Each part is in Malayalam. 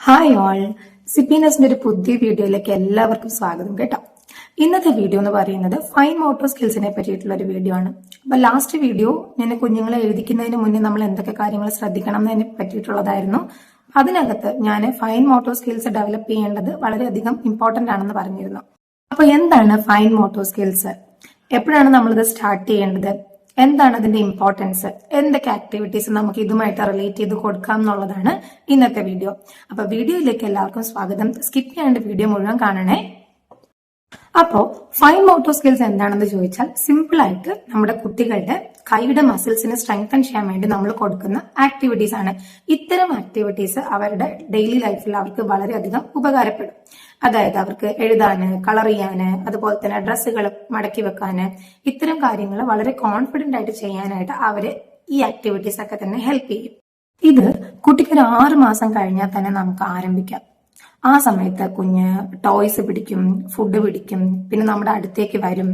ഹായ് ഓൾ, സിപ്പിനസിന്റെ ഒരു പുതിയ വീഡിയോയിലേക്ക് എല്ലാവർക്കും സ്വാഗതം കേട്ടോ. ഇന്നത്തെ വീഡിയോ എന്ന് പറയുന്നത് ഫൈൻ മോട്ടോർ സ്കിൽസിനെ പറ്റിയിട്ടുള്ള ഒരു വീഡിയോ ആണ്. അപ്പൊ ലാസ്റ്റ് വീഡിയോ ഞാൻ കുഞ്ഞുങ്ങളെ എഴുതിക്കുന്നതിന് മുന്നേ നമ്മൾ എന്തൊക്കെ കാര്യങ്ങൾ ശ്രദ്ധിക്കണം എന്നതിനെ പറ്റിയിട്ടുള്ളതായിരുന്നു. അതിനകത്ത് ഞാൻ ഫൈൻ മോട്ടോർ സ്കിൽസ് ഡെവലപ്പ് ചെയ്യേണ്ടത് വളരെയധികം ഇമ്പോർട്ടന്റ് ആണെന്ന് പറഞ്ഞിരുന്നു. അപ്പൊ എന്താണ് ഫൈൻ മോട്ടോർ സ്കിൽസ്, എപ്പോഴാണ് നമ്മളിത് സ്റ്റാർട്ട് ചെയ്യേണ്ടത്, എന്താണ് അതിന്റെ ഇമ്പോർട്ടൻസ്, എന്തൊക്കെ ആക്ടിവിറ്റീസ് നമുക്ക് ഇതുമായിട്ട് റിലേറ്റ് ചെയ്ത് കൊടുക്കാം എന്നുള്ളതാണ് ഇന്നത്തെ വീഡിയോ. അപ്പൊ വീഡിയോയിലേക്ക് എല്ലാവർക്കും സ്വാഗതം. സ്കിപ്പ് ചെയ്യാണ്ട് വീഡിയോ മുഴുവൻ കാണണേ. അപ്പോ ഫൈൻ മോട്ടോർ സ്കിൽസ് എന്താണെന്ന് ചോദിച്ചാൽ സിമ്പിൾ ആയിട്ട് നമ്മുടെ കുട്ടികളുടെ കൈയുടെ മസിൽസിനെ സ്ട്രെങ്തൻ ചെയ്യാൻ വേണ്ടി നമ്മൾ കൊടുക്കുന്ന ആക്ടിവിറ്റീസ് ആണ്. ഇത്തരം ആക്ടിവിറ്റീസ് അവരുടെ ഡെയിലി ലൈഫിൽ അവർക്ക് വളരെയധികം ഉപകാരപ്പെടും. അതായത് അവർക്ക് എഴുതാന്, കളർ ചെയ്യാന്, അതുപോലെ തന്നെ ഡ്രസ്സുകൾ മടക്കി വെക്കാന്, ഇത്തരം കാര്യങ്ങൾ വളരെ കോൺഫിഡന്റ് ആയിട്ട് ചെയ്യാനായിട്ട് അവര് ഈ ആക്ടിവിറ്റീസ് ഒക്കെ തന്നെ ഹെൽപ്പ് ചെയ്യും. ഇത് കുട്ടിക്ക് ഒരു 6 മാസം കഴിഞ്ഞാൽ തന്നെ നമുക്ക് ആരംഭിക്കാം. ആ സമയത്ത് കുഞ്ഞ് ടോയ്സ് പിടിക്കും, ഫുഡ് പിടിക്കും, പിന്നെ നമ്മുടെ അടുത്തേക്ക് വരും.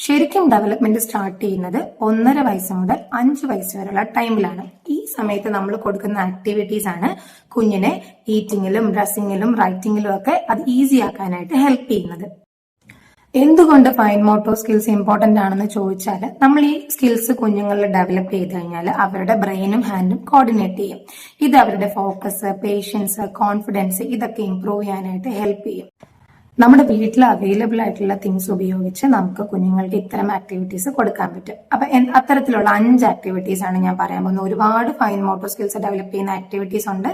ശരിക്കും ഡെവലപ്മെന്റ് സ്റ്റാർട്ട് ചെയ്യുന്നത് 1.5 വയസ്സ് മുതൽ 5 വയസ്സ് വരെയുള്ള ടൈമിലാണ്. ഈ സമയത്ത് നമ്മൾ കൊടുക്കുന്ന ആക്ടിവിറ്റീസ് ആണ് കുഞ്ഞിനെ ഈറ്റിങ്ങിലും ഡ്രസ്സിങ്ങിലും റൈറ്റിങ്ങിലും ഒക്കെ അത് ഈസി ആക്കാനായിട്ട് ഹെൽപ്പ് ചെയ്യുന്നത്. എന്തുകൊണ്ട് ഫൈൻ മോട്ടോർ സ്കിൽസ് ഇമ്പോർട്ടന്റ് ആണെന്ന് ചോദിച്ചാൽ, നമ്മൾ ഈ സ്കിൽസ് കുഞ്ഞുങ്ങളിൽ ഡെവലപ്പ് ചെയ്ത് കഴിഞ്ഞാൽ അവരുടെ ബ്രെയിനും ഹാൻഡും കോർഡിനേറ്റ് ചെയ്യും. ഇത് അവരുടെ ഫോക്കസ്, പേഷ്യൻസ്, കോൺഫിഡൻസ് ഇതൊക്കെ ഇംപ്രൂവ് ചെയ്യാനായിട്ട് ഹെൽപ്പ് ചെയ്യും. നമ്മുടെ വീട്ടിൽ അവൈലബിൾ ആയിട്ടുള്ള തിങ്സ് ഉപയോഗിച്ച് നമുക്ക് കുഞ്ഞുങ്ങൾക്ക് ഇത്തരം ആക്ടിവിറ്റീസ് കൊടുക്കാൻ പറ്റും. അപ്പൊ അത്തരത്തിലുള്ള 5 ആക്ടിവിറ്റീസ് ആണ് ഞാൻ പറയാൻ പോകുന്നത്. ഒരുപാട് ഫൈൻ മോട്ടോർ സ്കിൽസ് ഡെവലപ്പ് ചെയ്യുന്ന ആക്ടിവിറ്റീസ് ഉണ്ട്.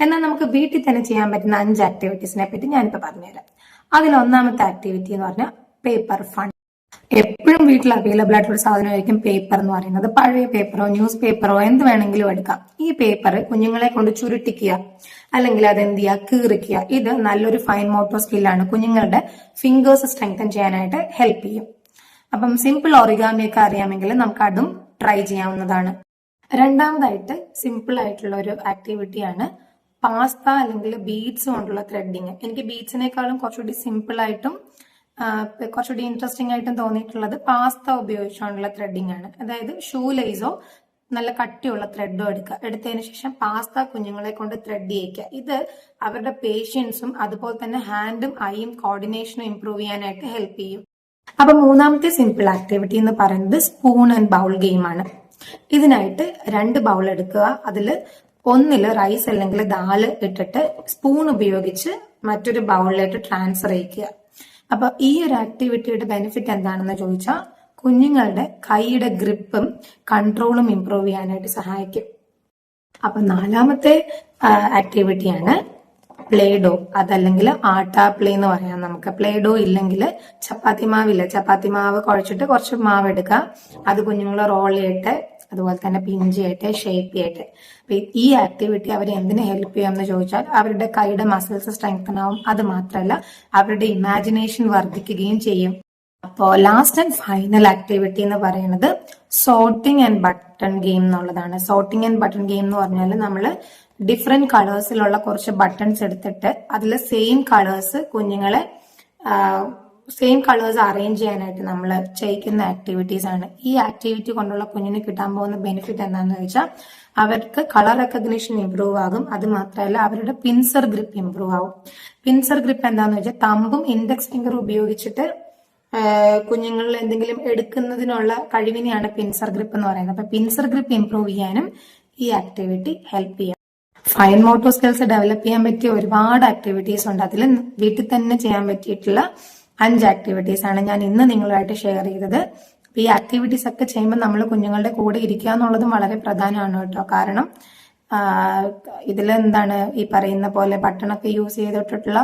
എന്നാൽ നമുക്ക് വീട്ടിൽ തന്നെ ചെയ്യാൻ പറ്റുന്ന 5 ആക്ടിവിറ്റീസിനെ പറ്റി ഞാനിപ്പോ പറഞ്ഞുതരാം. അതിൽ ഒന്നാമത്തെ ആക്ടിവിറ്റി എന്ന് പറഞ്ഞാൽ പേപ്പർ ഫൺ. എപ്പോഴും വീട്ടിൽ അവൈലബിൾ ആയിട്ടുള്ള സാധനമായിരിക്കും പേപ്പർ എന്ന് പറയുന്നത്. പഴയ പേപ്പറോ ന്യൂസ് പേപ്പറോ എന്ത് വേണമെങ്കിലും എടുക്കാം. ഈ പേപ്പർ കുഞ്ഞുങ്ങളെ കൊണ്ട് ചുരുട്ടിക്കുക, അല്ലെങ്കിൽ അതെന്ത് ചെയ്യുക, കീറിക്കുക. ഇത് നല്ലൊരു ഫൈൻ മോട്ടോർ സ്കില്ലാണ്. കുഞ്ഞുങ്ങളുടെ ഫിംഗേഴ്സ് സ്ട്രെങ്തൻ ചെയ്യാനായിട്ട് ഹെൽപ്പ് ചെയ്യും. അപ്പം സിമ്പിൾ ഒറിഗാമി ഒക്കെ അറിയാമെങ്കിൽ നമുക്ക് അതും ട്രൈ ചെയ്യാവുന്നതാണ്. രണ്ടാമതായിട്ട് സിമ്പിൾ ആയിട്ടുള്ള ഒരു ആക്ടിവിറ്റിയാണ് പാസ്ത അല്ലെങ്കിൽ ബീഡ്സ് കൊണ്ടുള്ള ത്രെഡിങ്. എനിക്ക് ബീഡ്സിനേക്കാളും കുറച്ചുകൂടി സിമ്പിൾ ആയിട്ടും കുറച്ചുകൂടി ഇൻട്രസ്റ്റിംഗ് ആയിട്ടും തോന്നിയിട്ടുള്ളത് പാസ്ത ഉപയോഗിച്ചുകൊണ്ടുള്ള ത്രെഡിങ് ആണ്. അതായത് ഷൂ ലൈസോ നല്ല കട്ടിയുള്ള ത്രെഡോ എടുത്തതിന് ശേഷം പാസ്ത കുഞ്ഞുങ്ങളെ കൊണ്ട് ത്രെഡ് ചെയ്യിക്കുക. ഇത് അവരുടെ പേഷ്യൻസും അതുപോലെ തന്നെ ഹാൻഡും ഐയും കോർഡിനേഷനും ഇംപ്രൂവ് ചെയ്യാനായിട്ട് ഹെൽപ്പ് ചെയ്യും. അപ്പൊ മൂന്നാമത്തെ സിമ്പിൾ ആക്ടിവിറ്റി എന്ന് പറയുന്നത് സ്പൂൺ ആൻഡ് ബൗൾ ഗെയിം ആണ്. ഇതിനായിട്ട് 2 ബൗൾ എടുക്കുക. അതിൽ ഒന്നില് റൈസ് അല്ലെങ്കിൽ ദാല് ഇട്ടിട്ട് സ്പൂൺ ഉപയോഗിച്ച് മറ്റൊരു ബൗളിലേക്ക് ട്രാൻസ്ഫർ ചെയ്യിക്കുക. അപ്പൊ ഈ ഒരു ആക്ടിവിറ്റിയുടെ ബെനിഫിറ്റ് എന്താണെന്ന് ചോദിച്ചാൽ കുഞ്ഞുങ്ങളുടെ കൈയുടെ ഗ്രിപ്പും കൺട്രോളും ഇംപ്രൂവ് ചെയ്യാനായിട്ട് സഹായിക്കും. അപ്പൊ നാലാമത്തെ ആക്ടിവിറ്റിയാണ് പ്ലേഡോ, അതല്ലെങ്കിൽ ആട്ടാ പ്ലേ എന്ന് പറയാം നമുക്ക്. പ്ലേഡോ ഇല്ലെങ്കിൽ ചപ്പാത്തി മാവ് കുഴച്ചിട്ട് കുറച്ച് മാവ് എടുക്കുക. അത് കുഞ്ഞുങ്ങൾ റോൾ ചെയ്തിട്ട് അതുപോലെ തന്നെ പിഞ്ച് ചെയ്തിട്ട് ഷേപ്പ് ചെയ്തിട്ട്. ഈ ആക്ടിവിറ്റി അവരെ എന്തിനു ഹെൽപ്പ് ചെയ്യാമെന്ന് ചോദിച്ചാൽ അവരുടെ കൈയുടെ മസിൽസ് സ്ട്രെങ്തൻ ആവും. അത് മാത്രമല്ല അവരുടെ ഇമാജിനേഷൻ വർദ്ധിക്കുകയും ചെയ്യും. അപ്പോ ലാസ്റ്റ് ആൻഡ് ഫൈനൽ ആക്ടിവിറ്റി എന്ന് പറയുന്നത് സോർട്ടിങ് ആൻഡ് ബട്ടൺ ഗെയിം എന്നുള്ളതാണ്. സോർട്ടിങ് ആൻഡ് ബട്ടൺ ഗെയിം എന്ന് പറഞ്ഞാൽ നമ്മൾ ഡിഫറെന്റ് കളേഴ്സിലുള്ള കുറച്ച് ബട്ടൺസ് എടുത്തിട്ട് അതിൽ സെയിം കളേഴ്സ് കുഞ്ഞുങ്ങളെ സെയിം കളേഴ്സ് അറേഞ്ച് ചെയ്യാനായിട്ട് നമ്മൾ ചെയ്യിക്കുന്ന ആക്ടിവിറ്റീസ് ആണ്. ഈ ആക്ടിവിറ്റി കൊണ്ടുള്ള കുഞ്ഞിന് കിട്ടാൻ പോകുന്ന ബെനിഫിറ്റ് എന്താണെന്ന് വെച്ചാൽ അവർക്ക് കളർ റെക്കഗ്നിഷൻ ഇംപ്രൂവ് ആകും. അത് മാത്രമല്ല അവരുടെ പിൻസർ ഗ്രിപ്പ് ഇംപ്രൂവ് ആകും. പിൻസർ ഗ്രിപ്പ് എന്താണെന്ന് വെച്ചാൽ തമ്പും ഇൻഡെക്സ് ഫിംഗർ ഉപയോഗിച്ചിട്ട് കുഞ്ഞുങ്ങളിൽ എന്തെങ്കിലും എടുക്കുന്നതിനുള്ള കഴിവിനെയാണ് പിൻസർ ഗ്രിപ്പ് എന്ന് പറയുന്നത്. അപ്പൊ പിൻസർ ഗ്രിപ്പ് ഇംപ്രൂവ് ചെയ്യാനും ഈ ആക്ടിവിറ്റി ഹെൽപ്പ് ചെയ്യാം. ഫൈൻ മോട്ടോർ സ്കിൽസ് ഡെവലപ്പ് ചെയ്യാൻ പറ്റിയ ഒരുപാട് ആക്ടിവിറ്റീസ് ഉണ്ട്. അതിൽ വീട്ടിൽ തന്നെ ചെയ്യാൻ പറ്റിയിട്ടുള്ള 5 ആക്ടിവിറ്റീസ് ആണ് ഞാൻ ഇന്ന് നിങ്ങളുമായിട്ട് ഷെയർ ചെയ്തത്. ഈ ആക്ടിവിറ്റീസ് ഒക്കെ ചെയ്യുമ്പോൾ നമ്മൾ കുഞ്ഞുങ്ങളുടെ കൂടെ ഇരിക്കുക എന്നുള്ളതും വളരെ പ്രധാനമാണ് കേട്ടോ. കാരണം ഇതിലെന്താണ് ഈ പറയുന്ന പോലെ ബട്ടണൊക്കെ യൂസ് ചെയ്തിട്ടുള്ള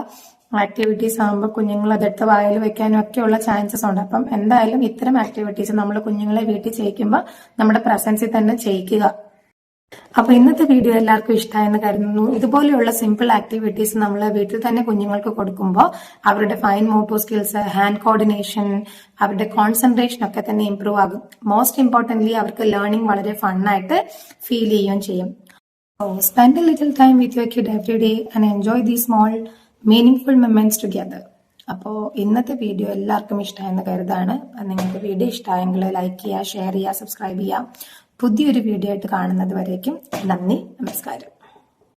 ആക്ടിവിറ്റീസ് ആകുമ്പോൾ കുഞ്ഞുങ്ങൾ അതെടുത്ത് വായിൽ വെക്കാനും ഒക്കെയുള്ള ചാൻസസ് ഉണ്ട്. അപ്പം എന്തായാലും ഇത്തരം ആക്ടിവിറ്റീസ് നമ്മൾ കുഞ്ഞുങ്ങളെ വീട്ടിൽ ചെയ്യിക്കുമ്പോൾ നമ്മുടെ പ്രസൻസിൽ തന്നെ ചെയ്യിക്കുക. അപ്പൊ ഇന്നത്തെ വീഡിയോ എല്ലാവർക്കും ഇഷ്ടമായെന്ന് കരുതുന്നു. ഇതുപോലെയുള്ള സിമ്പിൾ ആക്ടിവിറ്റീസ് നമ്മൾ വീട്ടിൽ തന്നെ കുഞ്ഞുങ്ങൾക്ക് കൊടുക്കുമ്പോൾ അവരുടെ fine motor skills, hand coordination, അവരുടെ കോൺസെൻട്രേഷൻ ഒക്കെ തന്നെ ഇംപ്രൂവ് ആകും. മോസ്റ്റ് ഇമ്പോർട്ടന്റ്ലി അവർക്ക് ലേണിംഗ് വളരെ ഫണ്ണായിട്ട് ഫീൽ ചെയ്യുകയും ചെയ്യും. Spend A little time with your kid every day and enjoy these small meaningful moments together. അപ്പോൾ ഇന്നത്തെ വീഡിയോ എല്ലാവർക്കും ഇഷ്ടമായെന്ന് കരുതാണ്. നിങ്ങൾക്ക് വീഡിയോ ഇഷ്ടമായെങ്കിൽ ലൈക്ക് ചെയ്യുക, ഷെയർ ചെയ്യുക, സബ്സ്ക്രൈബ് ചെയ്യുക. പുതിയൊരു വീഡിയോ ആയിട്ട് കാണുന്നത് വരേക്കും നന്ദി, നമസ്കാരം.